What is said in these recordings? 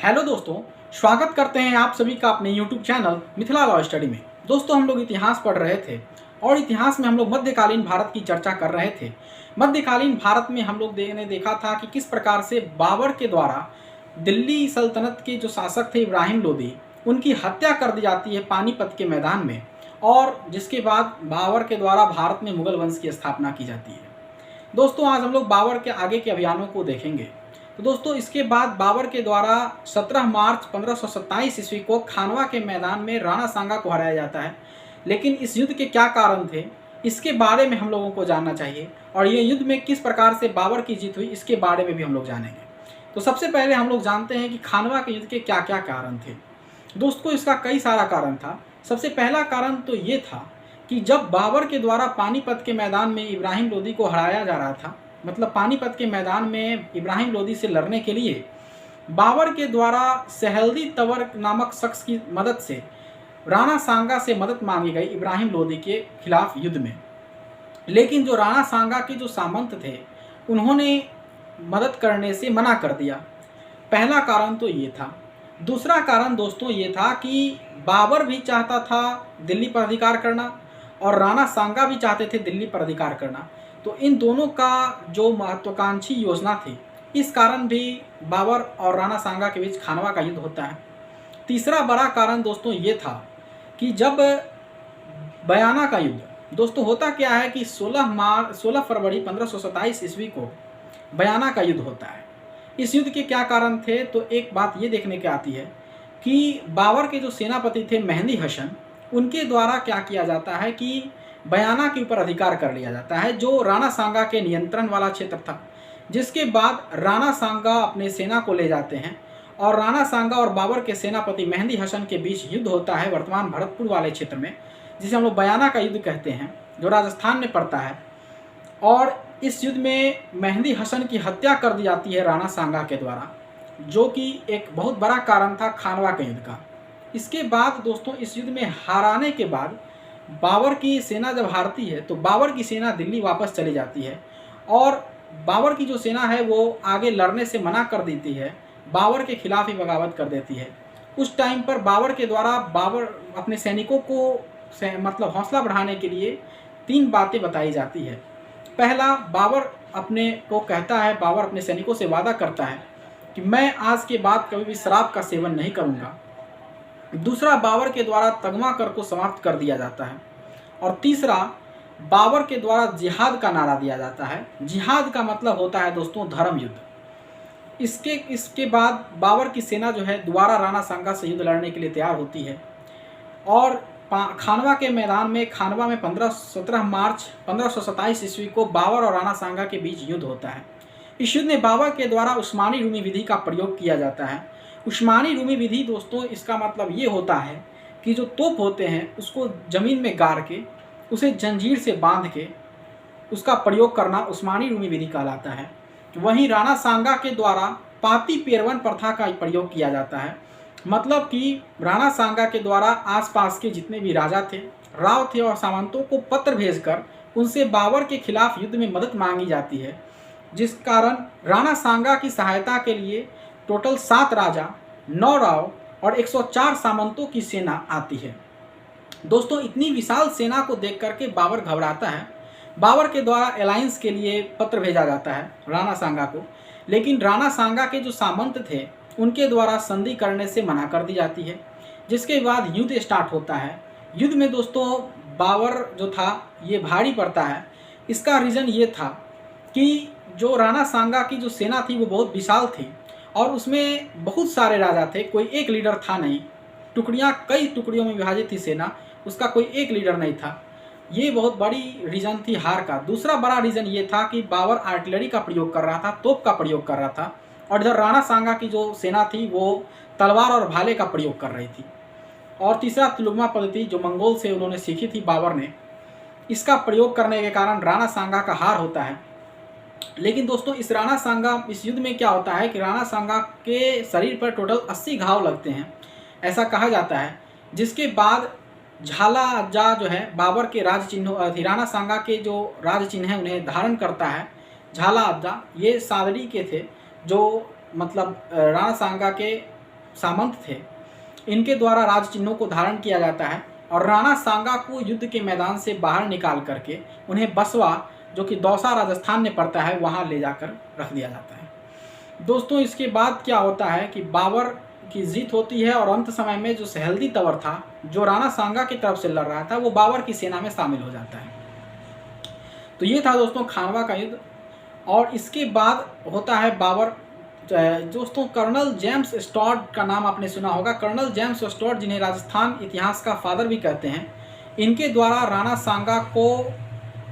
Hello दोस्तों, स्वागत करते हैं आप सभी का अपने YouTube channel Mithila law study में। दोस्तों, हम लोग इतिहास पढ़ रहे थे और इतिहास में हम लोग मध्यकालीन भारत की चर्चा कर रहे थे। मध्यकालीन भारत में हम लोग ने देखा था कि किस प्रकार से बाबर के द्वारा दिल्ली सल्तनत के जो शासक थे इब्राहिम लोदी, उनकी हत्या कर दी जाती है पानीपत के मैदान में, और जिसके बाद बाबर के द्वारा भारत में मुगल वंश की स्थापना की जाती है। दोस्तों, आज हम लोग बाबर के आगे के अभियानों को देखेंगे। तो दोस्तों, इसके बाद बाबर के द्वारा 17 मार्च 1527 ईस्वी को खानवा के मैदान में राणा सांगा को हराया जाता है। लेकिन इस युद्ध के क्या कारण थे, इसके बारे में हम लोगों को जानना चाहिए, और ये युद्ध में किस प्रकार से बाबर की जीत हुई, इसके बारे में भी हम लोग जानेंगे। तो सबसे पहले हम लोग जानते हैं कि खानवा के युद्ध के क्या क्या कारण थे। दोस्तों, इसका कई सारा कारण था। सबसे पहला कारण तो ये था कि जब बाबर के द्वारा पानीपत के मैदान में इब्राहिम लोदी को हराया जा रहा था, मतलब पानीपत के मैदान में इब्राहिम लोदी से लड़ने के लिए बाबर के द्वारा सहेल्दी तवर नामक शख्स की मदद से राणा सांगा से मदद मांगी गई इब्राहिम लोदी के खिलाफ युद्ध में। लेकिन जो राणा सांगा के जो सामंत थे, उन्होंने मदद करने से मना कर दिया। पहला कारण तो ये था। दूसरा कारण दोस्तों ये था कि बाबर भी चाहता था दिल्ली पर अधिकार करना और राणा सांगा भी चाहते थे दिल्ली पर अधिकार करना। तो इन दोनों का जो महत्वाकांक्षी योजना थी, इस कारण भी बाबर और राणा सांगा के बीच खानवा का युद्ध होता है। तीसरा बड़ा कारण दोस्तों ये था कि जब बयाना का युद्ध, दोस्तों होता क्या है कि 16 फरवरी 1527 ईस्वी को बयाना का युद्ध होता है। इस युद्ध के क्या कारण थे, तो एक बात ये देखने की आती है कि बाबर के जो सेनापति थे मेहंदी हसन, उनके द्वारा क्या किया जाता है कि बयाना के ऊपर अधिकार कर लिया जाता है, जो राणा सांगा के नियंत्रण वाला क्षेत्र था। जिसके बाद राणा सांगा अपने सेना को ले जाते हैं और राणा सांगा और बाबर के सेनापति मेहंदी हसन के बीच युद्ध होता है वर्तमान भरतपुर वाले क्षेत्र में, जिसे हम लोग बयाना का युद्ध कहते हैं, जो राजस्थान में पड़ता है। और इस युद्ध में मेहंदी हसन की हत्या कर दी जाती है राणा सांगा के द्वारा, जो कि एक बहुत बड़ा कारण था खानवा के युद्ध का। इसके बाद दोस्तों, इस युद्ध में हारने के बाद बाबर की सेना जब हारती है तो बाबर की सेना दिल्ली वापस चली जाती है और बाबर की जो सेना है वो आगे लड़ने से मना कर देती है, बाबर के खिलाफ ही बगावत कर देती है। उस टाइम पर बाबर के द्वारा बाबर अपने सैनिकों को मतलब हौसला बढ़ाने के लिए 3 बातें बताई जाती है। पहला, बाबर अपने को कहता है, बाबर अपने सैनिकों से वादा करता है कि मैं आज के बाद कभी भी शराब का सेवन नहीं करूँगा। दूसरा, बाबर के द्वारा तगमा कर को समाप्त कर दिया जाता है। और तीसरा, बाबर के द्वारा जिहाद का नारा दिया जाता है। जिहाद का मतलब होता है दोस्तों धर्म युद्ध। इसके बाद बाबर की सेना जो है दोबारा राणा सांगा से युद्ध लड़ने के लिए तैयार होती है और खानवा के मैदान में खानवा में 17 मार्च 1527 ईस्वी को बाबर और राणा सांगा के बीच युद्ध होता है। इस युद्ध में बाबर के द्वारा उस्मानी रूमी विधि का प्रयोग किया जाता है। उस्मानी रूमी विधि दोस्तों, इसका मतलब ये होता है कि जो तोप होते हैं उसको ज़मीन में गाड़ के उसे जंजीर से बांध के उसका प्रयोग करना उस्मानी रूमी विधि कहलाता है। वहीं राणा सांगा के द्वारा पाती पेरवन प्रथा का प्रयोग किया जाता है। मतलब कि राणा सांगा के द्वारा आसपास के जितने भी राजा थे, राव थे और सामंतों को पत्र भेजकर उनसे बाबर के खिलाफ युद्ध में मदद मांगी जाती है, जिस कारण राणा सांगा की सहायता के लिए टोटल 7 राजा, 9 राव और 104 सामंतों की सेना आती है। दोस्तों, इतनी विशाल सेना को देख करके बाबर घबराता है। बाबर के द्वारा अलायंस के लिए पत्र भेजा जाता है राणा सांगा को, लेकिन राणा सांगा के जो सामंत थे उनके द्वारा संधि करने से मना कर दी जाती है। जिसके बाद युद्ध स्टार्ट होता है। युद्ध में दोस्तों बाबर जो था ये भारी पड़ता है। इसका रीज़न ये था कि जो राणा सांगा की जो सेना थी वो बहुत विशाल थी और उसमें बहुत सारे राजा थे, कोई एक लीडर था नहीं। टुकड़ियाँ कई टुकड़ियों में विभाजित थी सेना, उसका कोई एक लीडर नहीं था। ये बहुत बड़ी रीज़न थी हार का। दूसरा बड़ा रीज़न ये था कि बाबर आर्टिलरी का प्रयोग कर रहा था, तोप का प्रयोग कर रहा था, और इधर राणा सांगा की जो सेना थी वो तलवार और भाले का प्रयोग कर रही थी। और तीसरा, तुलुगमा पद्धति जो मंगोल से उन्होंने सीखी थी बाबर ने, इसका प्रयोग करने के कारण राणा सांगा का हार होता है। लेकिन दोस्तों, इस युद्ध में क्या होता है कि राणा सांगा के शरीर पर टोटल 80 घाव लगते हैं, ऐसा कहा जाता है। जिसके बाद झाला अज्जा जो है बाबर के राज चिन्ह, राणा सांगा के जो राज चिन्ह हैं उन्हें धारण करता है। झाला अज्जा ये सादड़ी के थे, जो मतलब राणा सांगा के सामंत थे, इनके द्वारा राज चिन्हों को धारण किया जाता है और राणा सांगा को युद्ध के मैदान से बाहर निकाल करके उन्हें बसवा, जो कि दौसा राजस्थान में पड़ता है, वहाँ ले जाकर रख दिया जाता है। दोस्तों इसके बाद क्या होता है कि बाबर की जीत होती है और अंत समय में जो सहेल्दी तंवर था, जो राणा सांगा की तरफ से लड़ रहा था, वो बाबर की सेना में शामिल हो जाता है। तो ये था दोस्तों खानवा का युद्ध। और इसके बाद होता है बाबर, दोस्तों कर्नल जेम्स स्टॉर्ट का नाम आपने सुना होगा। कर्नल जेम्स स्टॉर्ट, जिन्हें राजस्थान इतिहास का फादर भी कहते हैं, इनके द्वारा राणा सांगा को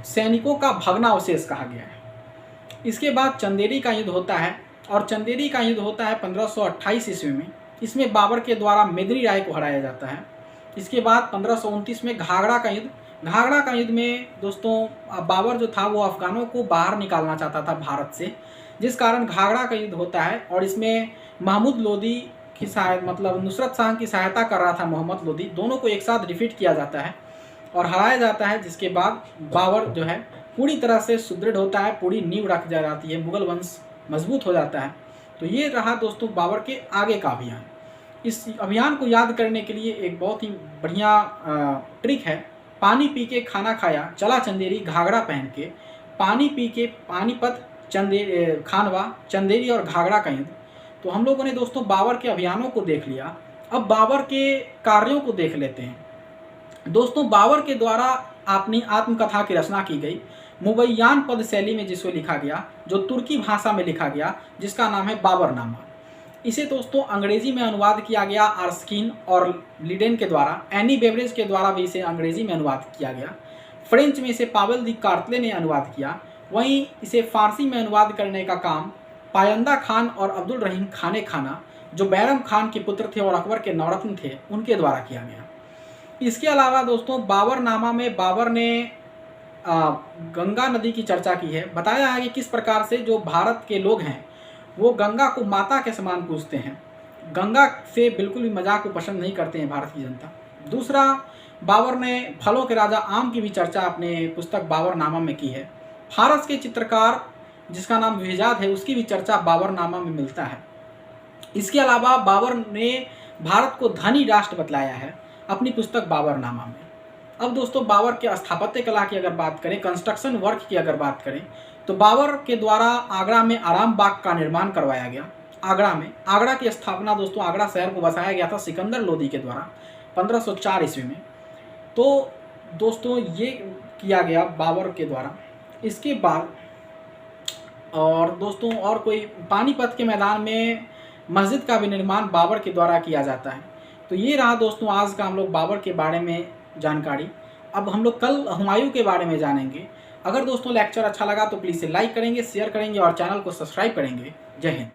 सैनिकों का भग्नावशेष कहा गया है। इसके बाद चंदेरी का युद्ध होता है और चंदेरी का युद्ध होता है 1528 ईस्वी में। इसमें बाबर के द्वारा मेदिनी राय को हराया जाता है। इसके बाद 1529 में घाघरा का युद्ध। घाघरा का युद्ध में दोस्तों बाबर जो था वो अफगानों को बाहर निकालना चाहता था भारत से, जिस कारण घाघरा का युद्ध होता है और इसमें महमूद लोदी की मतलब नुसरत शाह की सहायता कर रहा था मोहम्मद लोदी, दोनों को एक साथ डिफीट किया जाता है और हराया जाता है। जिसके बाद बाबर जो है पूरी तरह से सुदृढ़ होता है, पूरी नींव रख जाती है, मुगल वंश मजबूत हो जाता है। तो ये रहा दोस्तों बाबर के आगे का अभियान। इस अभियान को याद करने के लिए एक बहुत ही बढ़िया ट्रिक है। पानी पी के खाना खाया, चला चंदेरी घाघरा पहन के, पानी पी के पानीपत, खानवा, चंदेरी और घाघरा का युद्ध। तो हम लोगों ने दोस्तों बाबर के अभियानों को देख लिया। अब बाबर के कार्यों को देख लेते हैं। दोस्तों बाबर के द्वारा अपनी आत्मकथा की रचना की गई, मुबैयान पद शैली में, जिसको लिखा गया, जो तुर्की भाषा में लिखा गया, जिसका नाम है बाबरनामा। इसे दोस्तों अंग्रेजी में अनुवाद किया गया आर्स्किन और लिडेन के द्वारा। एनी बेवरेज के द्वारा भी इसे अंग्रेजी में अनुवाद किया गया। फ्रेंच में इसे पावेल दी कार्तले ने अनुवाद किया। वहीं इसे फारसी में अनुवाद करने का काम पायंदा खान और अब्दुल रहीम खाने खाना, जो बैरम खान के पुत्र थे और अकबर के नौरत्न थे, उनके द्वारा किया गया। इसके अलावा दोस्तों बाबरनामा में बाबर ने गंगा नदी की चर्चा की है। बताया है कि किस प्रकार से जो भारत के लोग हैं वो गंगा को माता के समान पूजते हैं, गंगा से बिल्कुल भी मजाक को पसंद नहीं करते हैं भारत की जनता। दूसरा, बाबर ने फलों के राजा आम की भी चर्चा अपने पुस्तक बाबरनामा में की है। फारस के चित्रकार जिसका नाम विजाद है, उसकी भी चर्चा बाबरनामा में मिलता है। इसके अलावा बाबर ने भारत को धनी राष्ट्र बतलाया है अपनी पुस्तक बाबरनामा में। अब दोस्तों बाबर के स्थापत्य कला की अगर बात करें, कंस्ट्रक्शन वर्क की अगर बात करें, तो बाबर के द्वारा आगरा में आराम बाग का निर्माण करवाया गया। आगरा की स्थापना दोस्तों, आगरा शहर को बसाया गया था सिकंदर लोदी के द्वारा 1504 ईस्वी में। तो दोस्तों ये किया गया बाबर के द्वारा। इसके बाद और दोस्तों और कोई पानीपत के मैदान में मस्जिद का भी निर्माण बाबर के द्वारा किया जाता है। तो ये रहा दोस्तों आज का हम लोग बाबर के बारे में जानकारी। अब हम लोग कल हुमायूं के बारे में जानेंगे। अगर दोस्तों लेक्चर अच्छा लगा तो प्लीज़ लाइक करेंगे, शेयर करेंगे और चैनल को सब्सक्राइब करेंगे। जय हिंद।